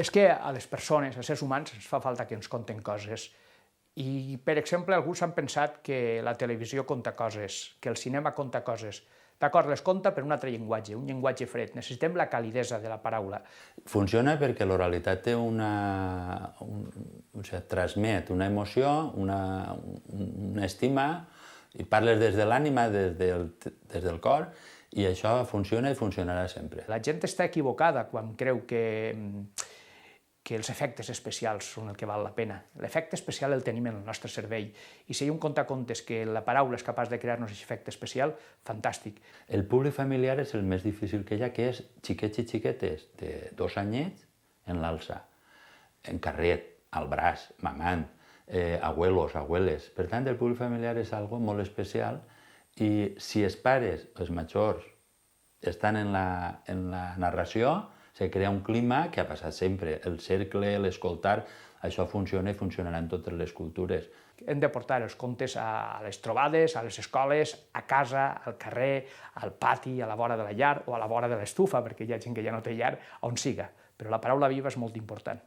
És que a les persones, als éssers humans, ens fa falta que ens conten coses. I, per exemple, alguns han pensat que la televisió conta coses, que el cinema conta coses. D'acord, les conta per un altre llenguatge, un llenguatge fred. Necessitem la calidesa de la paraula. Funciona perquè l'oralitat té transmet una emoció, una estima, i parles des de l'ànima, des del cor, i això funciona i funcionarà sempre. La gent està equivocada quan creu que els efectes especials són el que val la pena. L'efecte especial el tenim en el nostre cervell, i si hi ha un contacontes que la paraula és capaç de crear-nos aquest efecte especial, fantàstic. El públic familiar és el més difícil que hi ha, que és xiquets i xiquetes de 2 anyets en l'alça, en carret, al braç, mamant, abuelos, abueles. Per tant, el públic familiar és algo molt especial, i si els pares, els majors, estan en la narració, se crea un clima que ha passat sempre. El cercle, l'escoltar, això funciona i funcionarà en totes les cultures. Hem de portar els contes a les trobades, a les escoles, a casa, al carrer, al pati, a la vora de la llar o a la vora de l'estufa, perquè hi ha gent que ja no té llar, on siga. Però la paraula viva és molt important.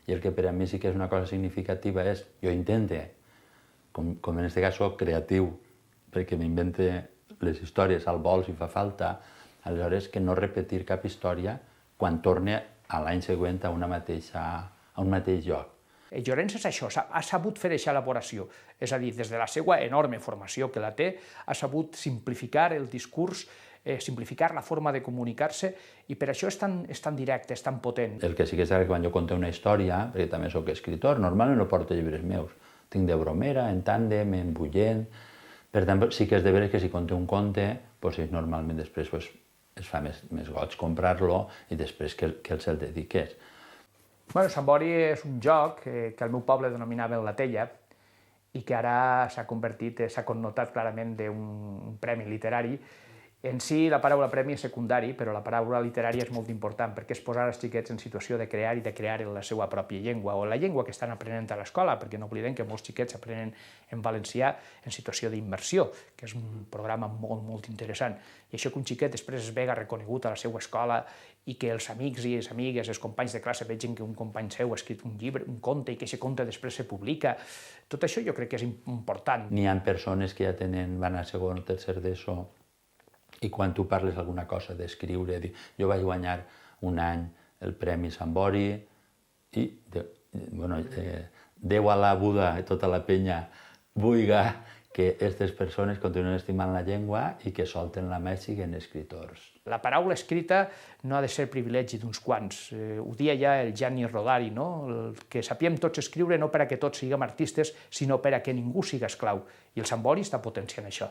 I el que per a mi sí que és una cosa significativa és, jo intente, com en aquest cas soc creatiu, perquè m'invente les històries al vol si fa falta, aleshores que no repetir cap història quan torne a l'any següent a un mateix lloc. Llorenç és això, ha sabut fer aquesta elaboració, és a dir, des de la seva enorme formació que la té, ha sabut simplificar el discurs, simplificar la forma de comunicar-se, i per això és tan directe, és tan potent. El que sí que és que quan jo conto una història, perquè també soc escritor, normalment no porto llibres meus, tinc de bromera, en tàndem, en bullent, per tant sí que és de veres que si conto un conte, normalment després es fa més goig comprar-lo i després que el dediques. Sant Bori és un joc que al meu poble denominaven la tella i que ara s'ha connotat clarament d'un premi literari. En si la paraula premi és secundari, però la paraula literària és molt important perquè és posar els xiquets en situació de crear i de crear en la seva pròpia llengua o en la llengua que estan aprenent a l'escola, perquè no oblidem que molts xiquets aprenen en valencià en situació d'immersió, que és un programa molt, molt interessant. I això que un xiquet després es vega reconegut a la seva escola i que els amics i les amigues, els companys de classe vegin que un company seu ha escrit un llibre, un conte, i que aquest conte després se publica. Tot això jo crec que és important. N'hi ha persones que ja van a segon o tercer d'ESO i quan tu parles alguna cosa d'escriure, jo vaig guanyar un any el Premi Sant Bori i, Déu a la Buda i tota la penya vulga que aquestes persones continuen estimant la llengua i que solten la mà i siguin escriptors. La paraula escrita no ha de ser privilegi d'uns quants. Ho dia ja el Gianni Rodari, que sapiem tots escriure no per a que tots siguem artistes, sinó per a que ningú siga esclau. I el Sant Bori està potenciant això.